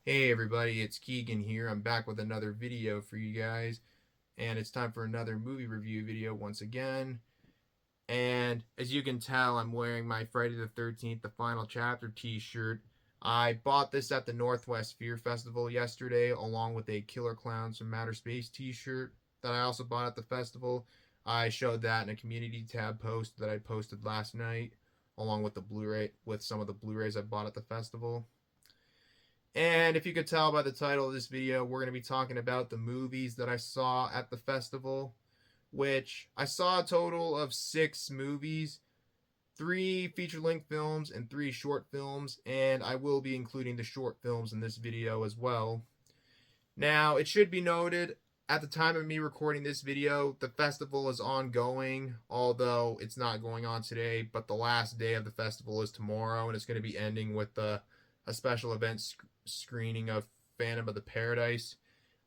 Hey everybody, it's Keegan here. I'm back with another video for you guys, and it's time for another movie review video once again. And as you can tell, I'm wearing my Friday the 13th, the final chapter t-shirt. I bought this at the Northwest Fear Festival yesterday, along with a Killer Clowns from Outer Space t-shirt that I also bought at the festival. I showed that in a community tab post that I posted last night, along with the Blu-ray, with some of the Blu-rays I bought at the festival. And if you could tell by the title of this video, we're going to be talking about the movies that I saw at the festival, which I saw a total of 6 movies, 3 feature-length films and 3 short films, and I will be including the short films in this video as well. Now, it should be noted, at the time of me recording this video, the festival is ongoing, although it's not going on today, but the last day of the festival is tomorrow, and it's going to be ending with a special event screening of Phantom of the Paradise.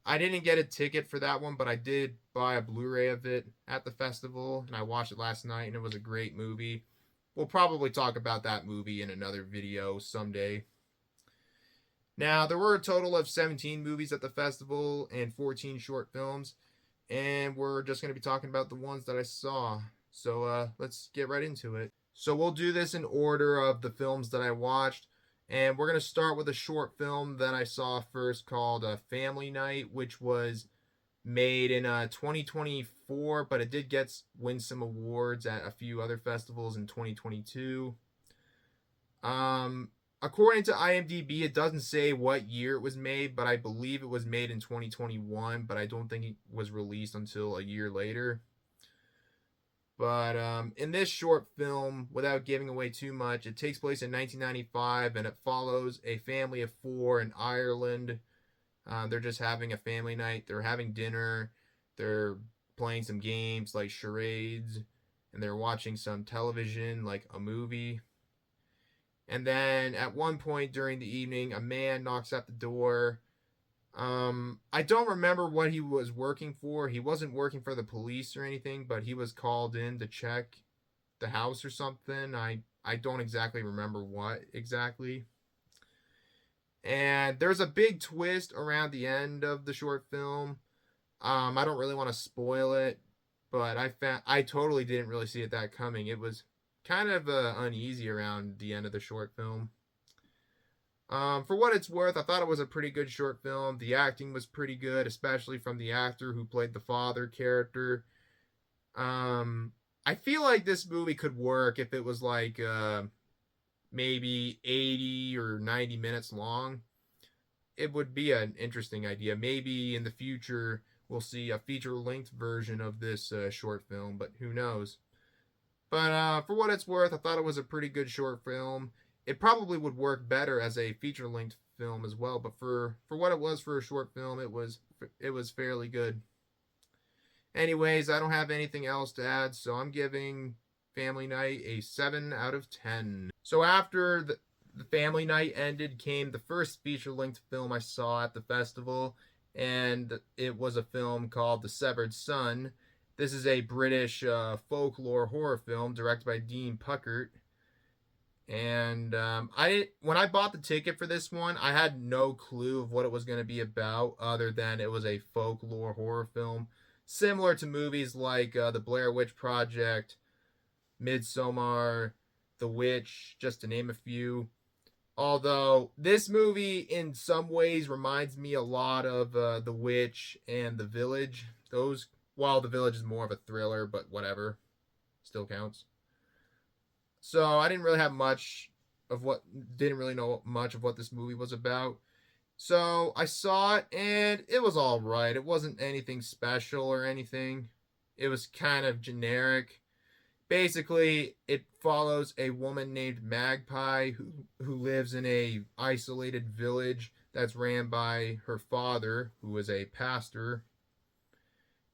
I didn't get a ticket for that one, but I did buy a Blu-ray of it at the festival, and I watched it last night, and it was a great movie. We'll probably talk about that movie in another video someday. Now, there were a total of 17 movies at the festival and 14 short films, and we're just going to be talking about the ones that I saw. So let's get right into it. So we'll do this in order of the films that I watched. And we're going to start with a short film that I saw first called Family Night, which was made in 2024, but it did win some awards at a few other festivals in 2022. According to IMDb, it doesn't say what year it was made, but I believe it was made in 2021, but I don't think it was released until a year later. But in this short film, without giving away too much, it takes place in 1995, and it follows a family of 4 in Ireland. They're just having a family night. They're having dinner. They're playing some games like charades, and they're watching some television like a movie. And then at one point during the evening, a man knocks at the door. I don't remember what he was working for. He wasn't working for the police or anything, but he was called in to check the house or something. I don't exactly remember what exactly. And there's a big twist around the end of the short film. I don't really want to spoil it, but I totally didn't really see it that coming. It was kind of uneasy around the end of the short film. For what it's worth, I thought it was a pretty good short film. The acting was pretty good, especially from the actor who played the father character. I feel like this movie could work if it was like maybe 80 or 90 minutes long. It would be an interesting idea. Maybe in the future we'll see a feature-length version of this short film, but who knows. But for what it's worth, I thought it was a pretty good short film. It probably would work better as a feature-length film as well, but for what it was for a short film, it was fairly good. Anyways, I don't have anything else to add, so I'm giving Family Night a 7 out of 10. So after the Family Night ended came the first feature-length film I saw at the festival, and it was a film called The Severed Son. This is a British folklore horror film directed by Dean Puckett. And when I bought the ticket for this one, I had no clue of what it was going to be about, other than it was a folklore horror film, similar to movies like The Blair Witch Project, Midsommar, The Witch, just to name a few. Although this movie, in some ways, reminds me a lot of The Witch and The Village. While The Village is more of a thriller, but whatever, still counts. So I didn't really know much of what this movie was about. So I saw it, and it was all right. It wasn't anything special or anything. It was kind of generic. Basically, it follows a woman named Magpie who lives in a isolated village that's ran by her father, who is a pastor.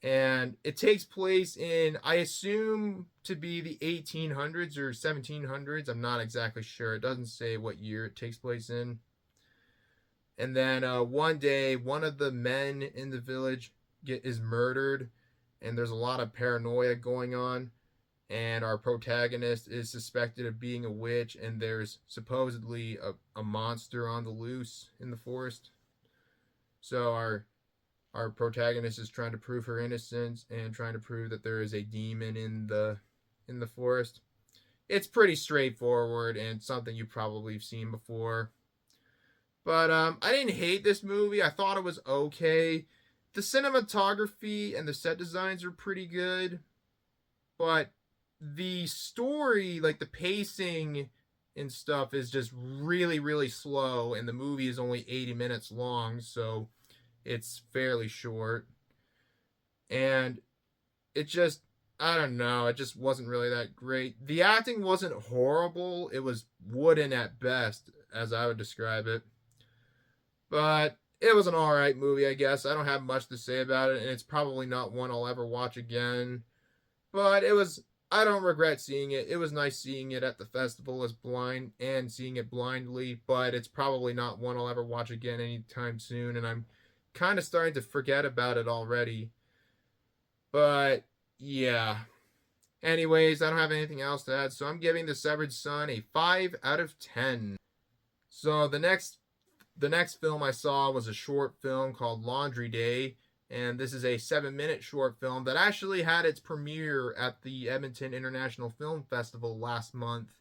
And it takes place in, I assume, to be the 1800s or 1700s. I'm not exactly sure. It doesn't say what year it takes place in. And then one day, one of the men in the village is murdered, and there's a lot of paranoia going on. and our protagonist is suspected of being a witch, and there's supposedly a monster on the loose in the forest. So our protagonist is trying to prove her innocence and trying to prove that there is a demon in the forest. It's pretty straightforward and something you probably have seen before. But I didn't hate this movie. I thought it was okay. The cinematography and the set designs are pretty good, but the story, like the pacing and stuff, is just really, really slow, and the movie is only 80 minutes long, so it's fairly short. And it just, I don't know, it just wasn't really that great. The acting wasn't horrible, it was wooden at best, as I would describe it. But it was an alright movie, I guess. I don't have much to say about it, and it's probably not one I'll ever watch again. But I don't regret seeing it. It was nice seeing it at the festival as blind and seeing it blindly, but it's probably not one I'll ever watch again anytime soon, and I'm kind of starting to forget about it already. But yeah. Anyways, I don't have anything else to add, so I'm giving The Severed Son a 5 out of 10. So the next film I saw was a short film called Laundry Day, and this is a 7-minute short film that actually had its premiere at the Edmonton International Film Festival last month.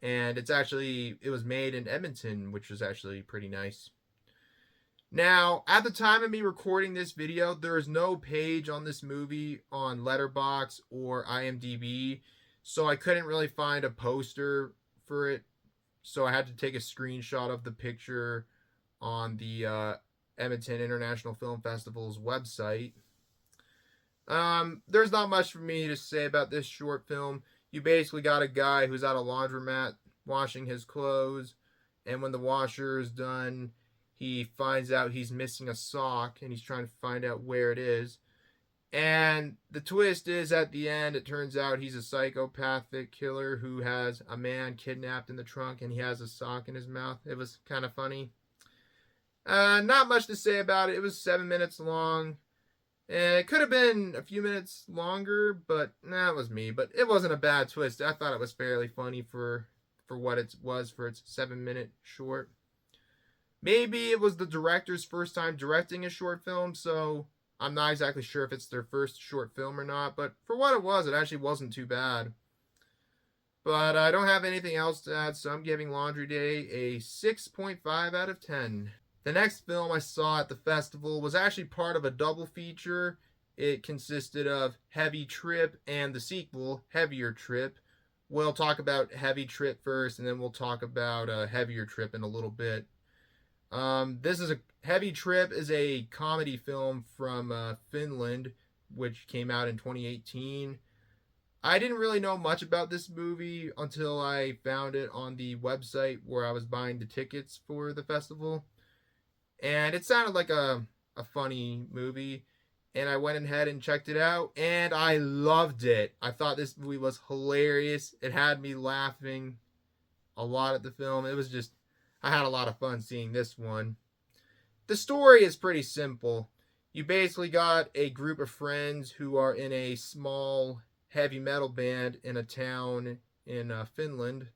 And it was made in Edmonton, which was actually pretty nice. Now, at the time of me recording this video, there is no page on this movie on Letterboxd or IMDb, so I couldn't really find a poster for it. So I had to take a screenshot of the picture on the Edmonton International Film Festival's website. There's not much for me to say about this short film. You basically got a guy who's at a laundromat washing his clothes, and when the washer is done, he finds out he's missing a sock, and he's trying to find out where it is. And the twist is, at the end, it turns out he's a psychopathic killer who has a man kidnapped in the trunk, and he has a sock in his mouth. It was kind of funny. Not much to say about it. It was 7 minutes long. It could have been a few minutes longer, but that was me. But it wasn't a bad twist. I thought it was fairly funny for what it was for its 7-minute short. Maybe it was the director's first time directing a short film, so I'm not exactly sure if it's their first short film or not. But for what it actually wasn't too bad. But I don't have anything else to add, so I'm giving Laundry Day a 6.5 out of 10. The next film I saw at the festival was actually part of a double feature. It consisted of Heavy Trip and the sequel, Heavier Trip. We'll talk about Heavy Trip first, and then we'll talk about Heavier Trip in a little bit. Heavy Trip is a comedy film from Finland, which came out in 2018. I didn't really know much about this movie until I found it on the website where I was buying the tickets for the festival. And it sounded like a funny movie. And I went ahead and checked it out, and I loved it. I thought this movie was hilarious. It had me laughing a lot at the film. I had a lot of fun seeing this one. The story is pretty simple. You basically got a group of friends who are in a small heavy metal band in a town in Finland.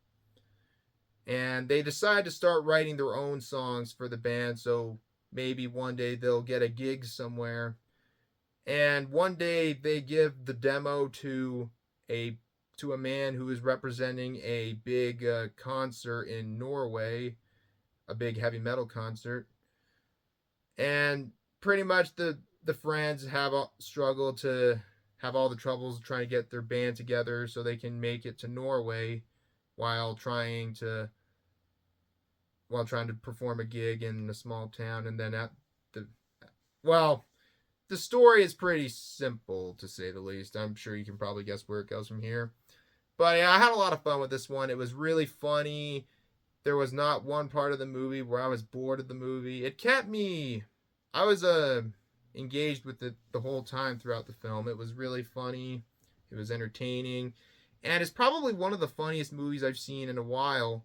And they decide to start writing their own songs for the band, so maybe one day they'll get a gig somewhere. And one day they give the demo to a man who is representing a big concert in Norway, a big heavy metal concert. And pretty much the friends have struggled to have all the troubles trying to get their band together so they can make it to Norway while trying to perform a gig in a small town. And then the story is pretty simple, to say the least. I'm sure you can probably guess where it goes from here. But yeah, I had a lot of fun with this one. It was really funny. There was not one part of the movie where I was bored of the movie. I was engaged with it the whole time throughout the film. It was really funny. It was entertaining. And it's probably one of the funniest movies I've seen in a while.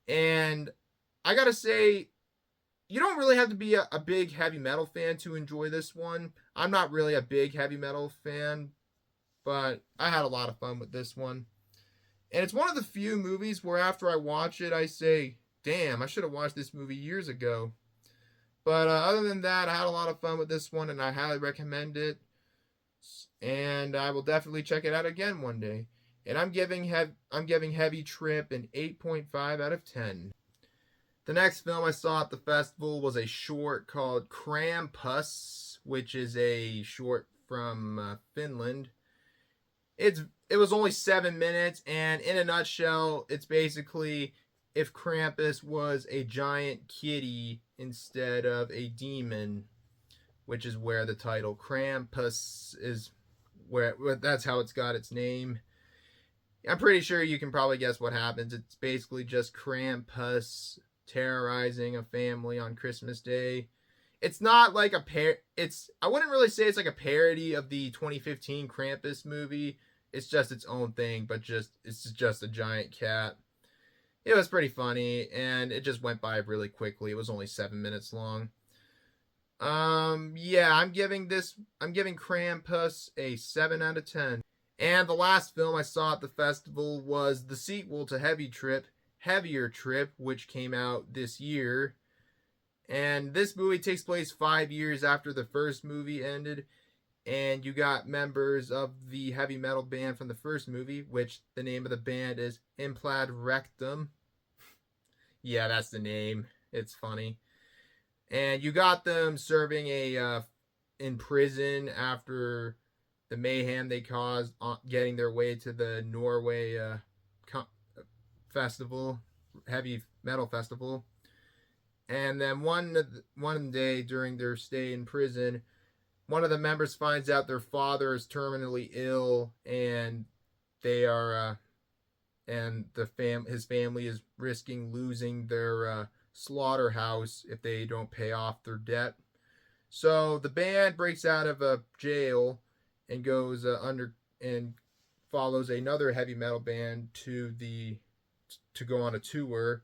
And I gotta say, you don't really have to be a big heavy metal fan to enjoy this one. I'm not really a big heavy metal fan, but I had a lot of fun with this one. And it's one of the few movies where after I watch it, I say, damn, I should have watched this movie years ago. But other than that, I had a lot of fun with this one, and I highly recommend it. And I will definitely check it out again one day. And I'm giving Heavy Trip an 8.5 out of 10. The next film I saw at the festival was a short called Krampuss, which is a short from Finland. It was only 7 minutes, and in a nutshell, it's basically if Krampus was a giant kitty instead of a demon, which is where the title Krampuss is, where that's how it's got its name. I'm pretty sure you can probably guess what happens. It's basically just Krampuss terrorizing a family on Christmas Day. It's not like I wouldn't really say it's like a parody of the 2015 Krampus movie. It's just its own thing, but it's just a giant cat. It was pretty funny, and it just went by really quickly. It was only 7 minutes long. Yeah, I'm giving Krampus a 7 out of 10. And the last film I saw at the festival was the sequel to Heavier Trip, which came out this year. And this movie takes place 5 years after the first movie ended. And you got members of the heavy metal band from the first movie, which the name of the band is Implad Rectum. Yeah, that's the name. It's funny. And you got them serving in prison after the mayhem they caused getting their way to the Norway festival, heavy metal festival. And then one day during their stay in prison, one of the members finds out their father is terminally ill, and they are his family is risking losing their slaughterhouse if they don't pay off their debt. So the band breaks out of a jail and goes and follows another heavy metal band to go on a tour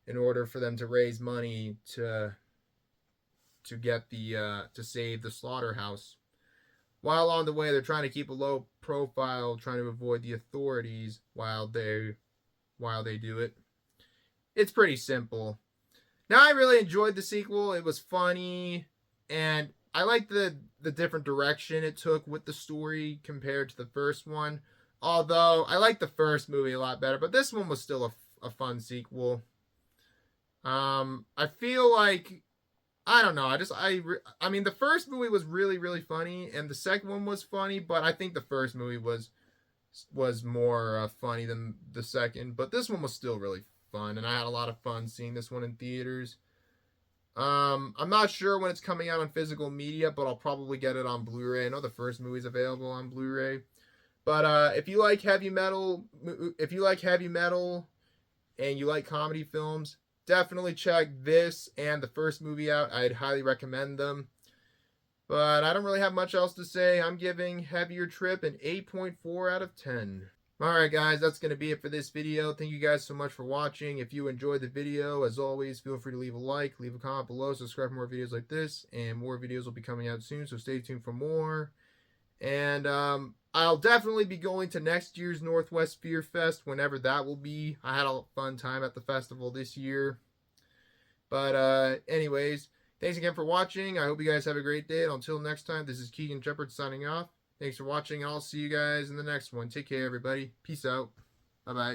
in order for them to raise money to save the slaughterhouse. While on the way, they're trying to keep a low profile, trying to avoid the authorities while they do it. It's pretty simple. Now, I really enjoyed the sequel. It was funny, and I like the different direction it took with the story compared to the first one. Although I like the first movie a lot better, but this one was still a fun sequel. I feel like, I don't know. I mean, the first movie was really, really funny, and the second one was funny, but I think the first movie was more funny than the second. But this one was still really fun, and I had a lot of fun seeing this one in theaters. I'm not sure when it's coming out on physical media, but I'll probably get it on Blu-ray. I know the first movie's available on Blu-ray. But if you like heavy metal, and you like comedy films, definitely check this and the first movie out. I'd highly recommend them. But I don't really have much else to say. I'm giving Heavier Trip an 8.4 out of 10. Alright guys, that's going to be it for this video. Thank you guys so much for watching. If you enjoyed the video, as always, feel free to leave a like, leave a comment below, subscribe for more videos like this, and more videos will be coming out soon, so stay tuned for more. And I'll definitely be going to next year's Northwest Fear Fest, whenever that will be. I had a fun time at the festival this year. But anyways, thanks again for watching. I hope you guys have a great day. And until next time, this is Keagan Shepherd signing off. Thanks for watching, and I'll see you guys in the next one. Take care, everybody. Peace out. Bye-bye.